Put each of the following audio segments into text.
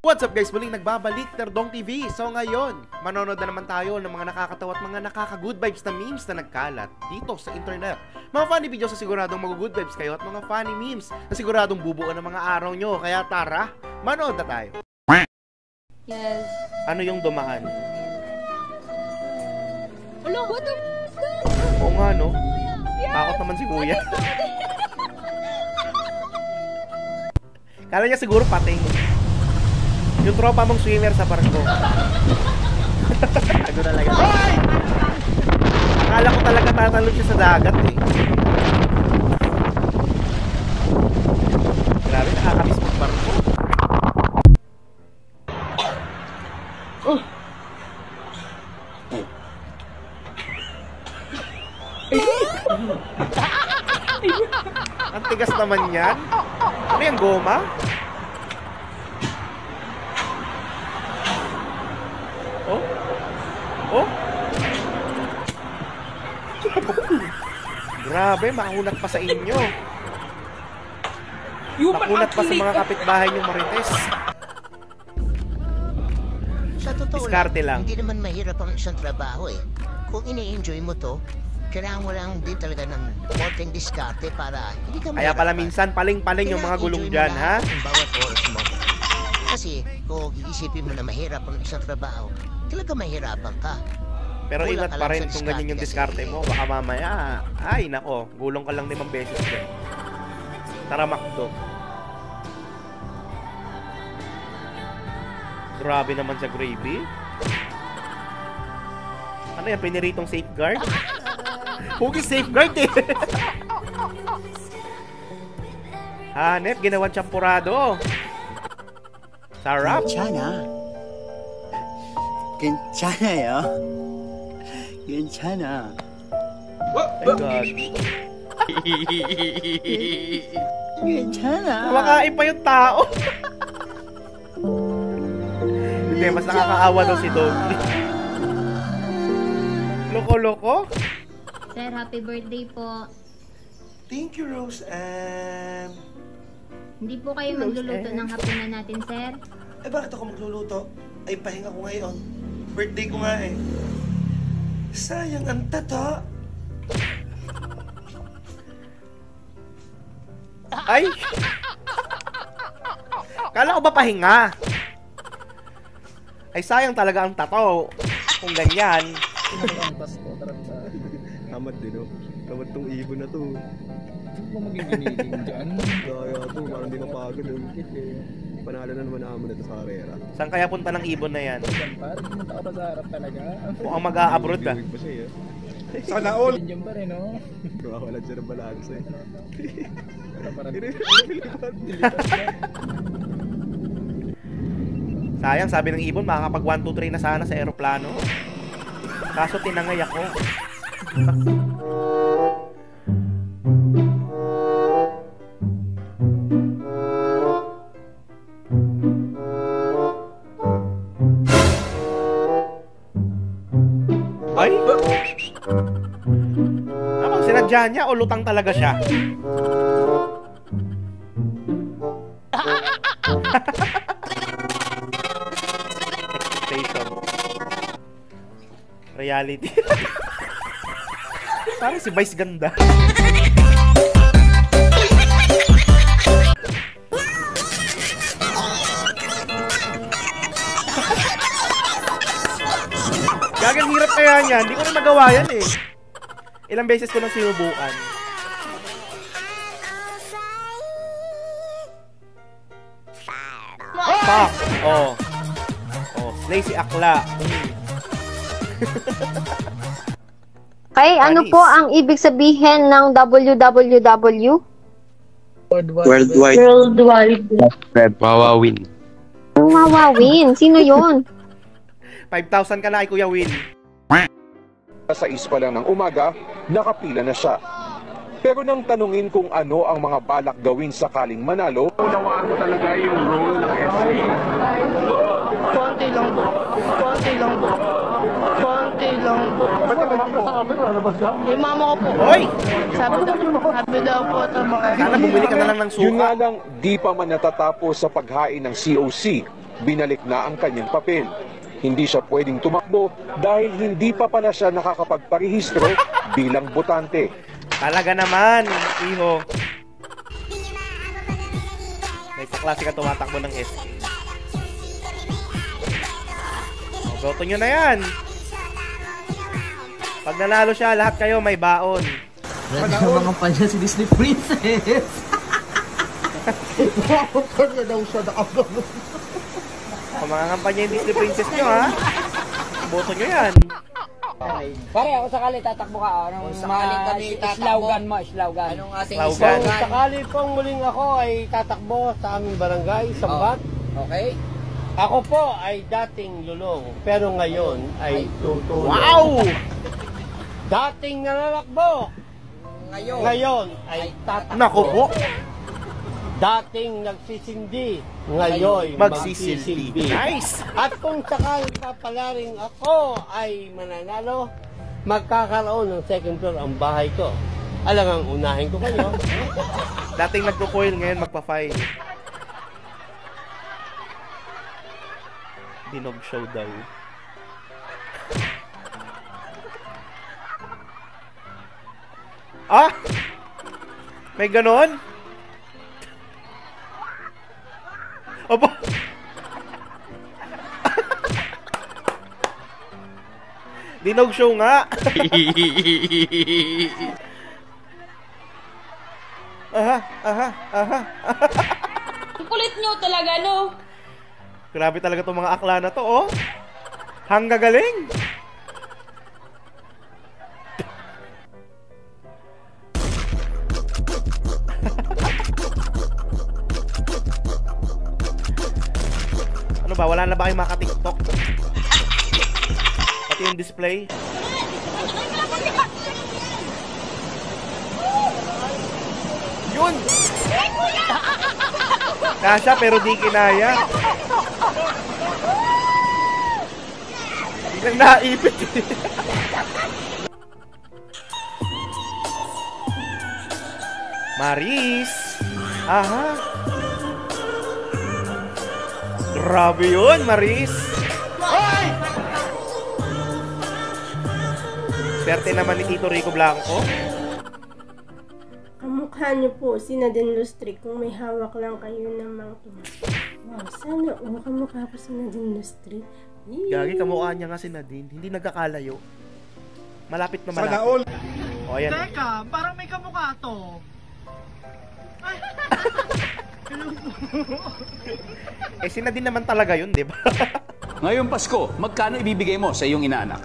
What's up guys? Muling nagbabalik Nerdong TV. So ngayon, manonood na naman tayo ng mga nakakatawa at mga nakaka-good vibes na memes na nagkalat dito sa internet. Mga funny videos na siguradong mag-good vibes kayo at mga funny memes na siguradong bubuo ng mga araw nyo. Kaya tara, manood na tayo. Yes. Ano yung dumaan? Hello, what the Oo nga no? Takot naman si kuya. Kala niya siguro pating. Yung tropa mong swimmer sa barko. Tago talaga. Akala ko talaga tatalon siya sa dagat eh. Grabe, nakakamiss mag-barko. Ang tigas naman yan. Ano yung goma? Oh? Grabe, makunat pa sa inyo. Makunat pa sa mga kapitbahay nyo Marites. Sa totoo Diskarte lang. Hindi naman mahirap ang isang trabaho eh. Kung ini-enjoy mo to, kailangan mo lang din talaga ng konting diskarte para hindi ka Kaya pala minsan paling-paling yung mga gulong dyan, ha? Bawat oras mo. Kasi kung iisipin mo na mahirap ang isang trabaho, talaga mahirapan ka. Pero Kulang ingat ka pa lang rin sa kung ganyan yung diskarte diskarte mo. Baka mamaya, ay nako, gulong ka lang 5 beses dyan. Tara makdo. Grabe naman sa gravy. Ano yan, piniritong safeguard? Huwag safeguard eh. Hanep, ginawan champurado. Sarap. 괜찮아요. 괜찮아. My God. 괜찮아. Kumakain pa yung tao. Hindi, mas nakakaawa daw si Doggy. Loko-loko? Sir, happy birthday po. Thank you, Rose Ann. Hindi po kayo magluluto ng hapunan natin, sir? Eh, bakit ako magluluto? Ay, pahinga ko ngayon. Birthday ko nga eh. Sayang ang tato. Ay! Kala ko ba pahinga? Ay, sayang talaga ang tato. Kung ganyan. Ang Pasko, taranta. Tamad din, no? Tamad tong ibon na to. Ano ba maging giniging dyan? Kaya to, parang di napagod. Panalo na naman naman ito sa karera. Saan kaya punta ng ibon na yan? Diyan pa, pumunta ka pa sa harap talaga. Mukhang mag-a-abroad ka. Biwig pa siya, eh. Sana all. Diyan pa rin, no? Kawalan siya ng balance eh. Parang Sayang, sabi ng ibon, makakapag 1, 2, 3 na sana sa eroplano. Kaso tinangay ako. Ay? Abang sinadya niya o lutang talaga siya? Expectation. Reality. Parang si Vice ganda. Gagang hirap kaya niya. Hindi ko rin magawa yan eh. Ilang beses ko nang sinubukan. Fuck! Oh. Oh, slay si Akla. Kay, ano po ang ibig sabihin ng WWW? Worldwide Web. Wawawin. Ang wawawin? Sino yun? 5,000 ka na kay Kuya Will. Sa ispa lang ng umaga, nakapila na siya. Pero nang tanungin kung ano ang mga balak gawin sakaling manalo, unawaan ko talaga yung role ng SA. Konti lang po. Yung mama ko po. Hoy! Sabi daw po ito mga... Sana bumili ka na lang ng Yun nga suka. lang, di pa man natatapos sa paghain ng COC, binalik na ang kanyang papel. Hindi siya pwedeng tumakbo dahil hindi pa pala siya nakakapagparehistro bilang botante. Talaga naman, iho. May kaklase ka tumatakbo ng SK. Boto nyo na yan. Pag nanalo siya, lahat kayo may baon. Ready na mga kampanya si Disney Princess. Kanya daw siya nakagano. Kung mga kampanya yung Disney Princess nyo, ha? Boto nyo yan. Pare, ako sakali tatakbo ka. Anong islawgan mo, islawgan. Anong asing Islawgan. Kung sakali pong muling ako ay tatakbo sa aming barangay, Sambat. Okay. Ako po ay dating lulong, pero ngayon ay tutulong. Wow! Dating nalalakbo, ngayon ay tatakbo. Nako po. Dating nagsisindi, ngayon Magsisilbi. magsisilbi. Nice! At kung sakaling papalaring ako ay mananalo, magkakaroon ng second floor ang bahay ko. Alam ang unahin ko kayo. Dating nagko-coil, ngayon magpa-file. Dinog show daw. Ah! May ganon? Opo. Dinog show nga. Aha, aha, aha. Ang kulit nyo talaga, no? Grabe talaga itong mga akla na to, oh. Hangga galing. Ano ba? Wala na ba kayong maka-TikTok? Pati yung display. Yun! Kasha pero di kinaya. Biglang naipit. Maris! Aha! Grabe yun, Maris! Hoy! Swerte naman ni Tito Rico Blanco. Kamukha niyo po si Nadine Lustre kung may hawak lang kayo ng mga tumas. Wow, sana kamukha ko si Nadine Lustre. Gagi, kamukha niya nga si Nadine. Hindi nagkakalayo. Malapit na malapit. O, ayan. Teka, parang may kamukha to. Eh, si Nadine naman talaga yun, di ba? Ngayong Pasko, magkano ibibigay mo sa iyong inaanak?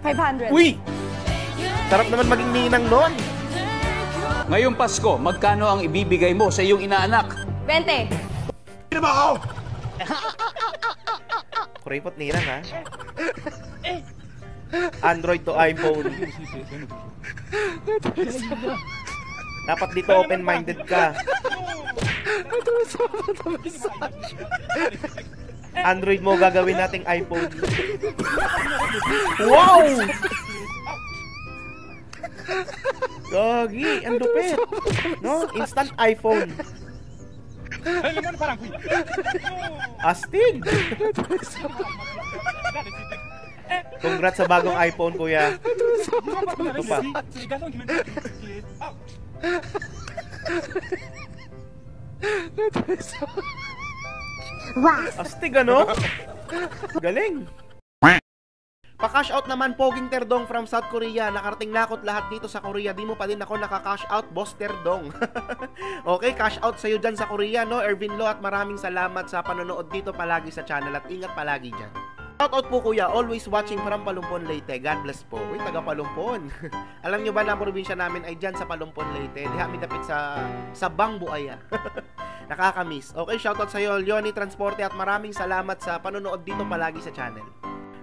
500. Uy! Sarap naman maging ninang noon. Ngayong Pasko, magkano ang ibibigay mo sa iyong inaanak? 20. Ano ba ako? Kuripot ninang, ha? Android to iPhone. Dapat dito open-minded ka. Android mo gagawin nating iPhone. Wow! Gagi, ang lupit. No? Instant iPhone. Astig! Congrats sa bagong iPhone, kuya. Ito pa. Astig, ano? Galing. Pa-cash out naman, Poging Terdong from South Korea. Nakarating lakot lahat dito sa Korea. Di mo pa din ako naka-cash out, Boss Terdong. Okay, cash out sa'yo dyan sa Korea, no? Ervin Lo, at maraming salamat sa panonood dito palagi sa channel. At ingat palagi dyan. Shout out po, kuya. Always watching from Palumpon, Leyte. God bless po. Uy, taga Palumpon. Alam nyo ba na ang probinsya namin ay dyan sa Palumpon, Leyte? Di kami dapit sa Bangbuaya. Nakakamiss. Okay, shoutout sa'yo, Leonie Transporte, at maraming salamat sa panonood dito palagi sa channel.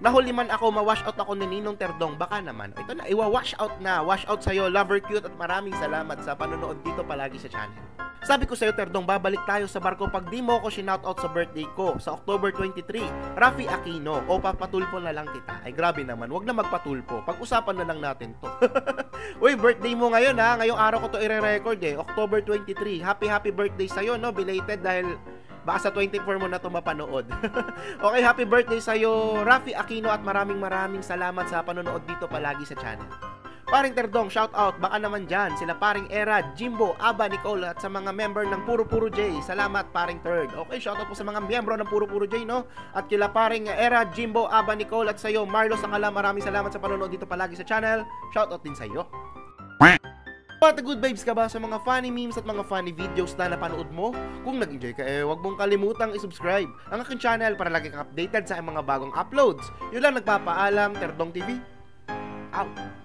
Nahuli man ako, ma-wash out ako ni Ninong Terdong. Baka naman. Ito na, iwa-wash out na. Wash out sa'yo, lover cute, at maraming salamat sa panonood dito palagi sa channel. Sabi ko sa'yo, Terdong, babalik tayo sa barko pag di mo ako shoutout sa birthday ko sa October 23. Rafi Aquino, o papatulpo na lang kita. Ay grabe naman, wag na magpatulpo. Pag-usapan na lang natin to. Uy, birthday mo ngayon ha. Ngayong araw ko to i-record October 23. Happy birthday sa'yo, no? Belated dahil baka sa 24 mo na ito mapanood. Okay, happy birthday sa'yo, Rafi Aquino, at maraming salamat sa panonood dito palagi sa channel. Paring Terdong, shout out, baka naman dyan, sila paring Era, Jimbo, Aba, Nicole, at sa mga member ng Puro J. Salamat paring Third. Okay, shout out po sa mga miyembro ng Puro J, no? At kila paring Era, Jimbo, Aba, Nicole, at sa'yo, Marlo Sangala, maraming salamat sa panonood dito palagi sa channel. Shout out din sa'yo. What a good vibes ka ba sa mga funny memes at mga funny videos na napanood mo? Kung nag-enjoy ka, huwag mong kalimutang i-subscribe ang aking channel para lagi kang updated sa mga bagong uploads. Yun lang, nagpapaalam, Terdong TV. Out!